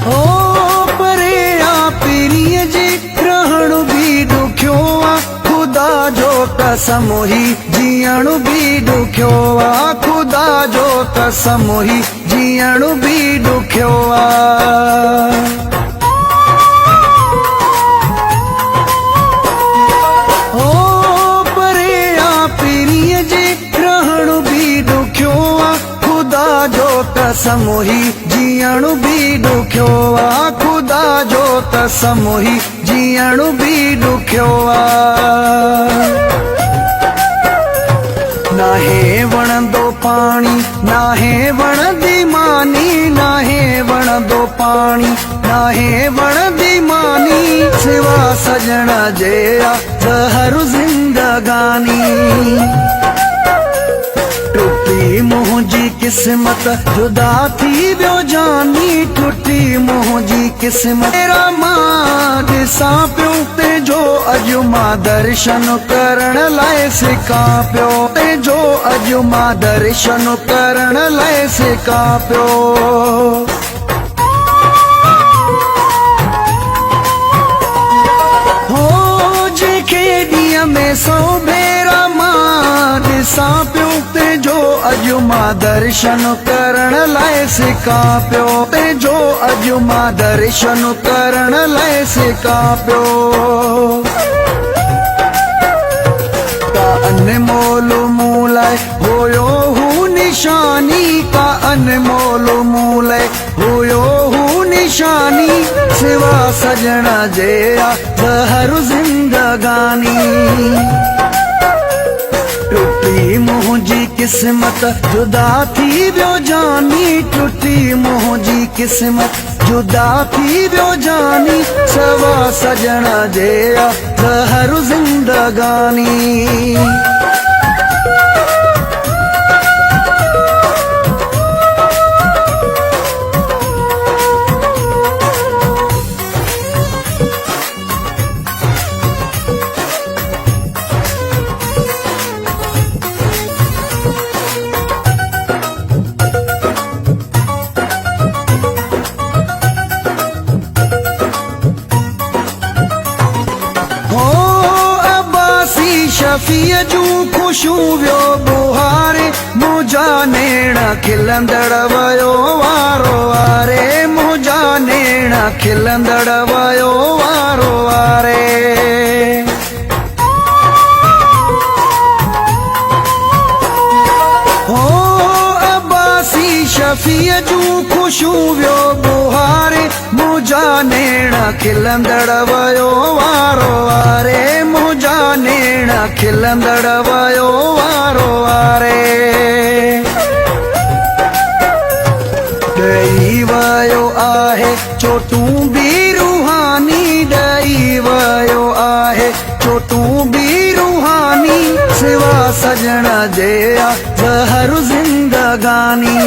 ओ परे पीरीअ जे रहण भी ॾुखियो आ, ख़ुदा जो कसम ही जीअण भी ॾुखियो आ, ख़ुदा जो कसम ही जीअण भी ॾुखियो आ। कसम ही जीअण भी ॾुखियो आ, ख़ुदा जो कसम ही जीअण भी ॾुखियो आ। नाहे वणंदो पाणी नाहे वणंदी मानी, नाहे वणंदो पाणी नाहे वणंदी मानी, सिवा सजण जे आ ज़हर ज़िंदगानी। टुटी मुंहिंजी क़िस्मत जुदा थी वियो जानी, टुटी मुंहिंजी क़िस्मत तेरा मां ॾिसां पियो, तेजो अॼु मां दर्शन करण लाइ सिकां पियो, तेजो अॼु मां दर्शन करण लाइ सिकां पियो। हो जेके ॾींहं में 100 भेरा मां ॾिसां पियो, तेजो अॼु मां दर्शन करण लाइ सिकां पियो, तेजो अॼु मां दर्शन करण लाइ सिकां पियो। का अनमोल मूं लाइ हुयो हू निशानी, का अनमोल मूं लाइ हुयो हू निशानी, सिवा सजण जे आ ज़हर ज़िंदगानी। टुटी मुंहिंजी क़िस्मत जुदा थी वियो जानी, टुटी मुंहिंजी क़िस्मत जुदा थी वियो जानी, सिवा सजण जे आ ज़हर ज़िंदगानी। शफ़ीअ जूं ख़ुशूं वियो बुहारे, मुंहिंजा नेण खिलंदड़ वयो वारो वारे, मुंहिंजा नेण खिलंदड़ वयो वारो वारे। हो अब्बासी शफ़ीअ जूं ख़ुशूं वियो बुहारे, मुंहिंजा नेण खिलंदड़ वयो वारो वारे, मुंहिंजा नेण खिलंदड़ वयो वारो वारे। ॾेई वयो आहे चोटूं बि रूहानी, ॾेई वयो आहे चोटूं बि रूहानी, सिवा सजण जे आ ज़हर ज़िंदगानी।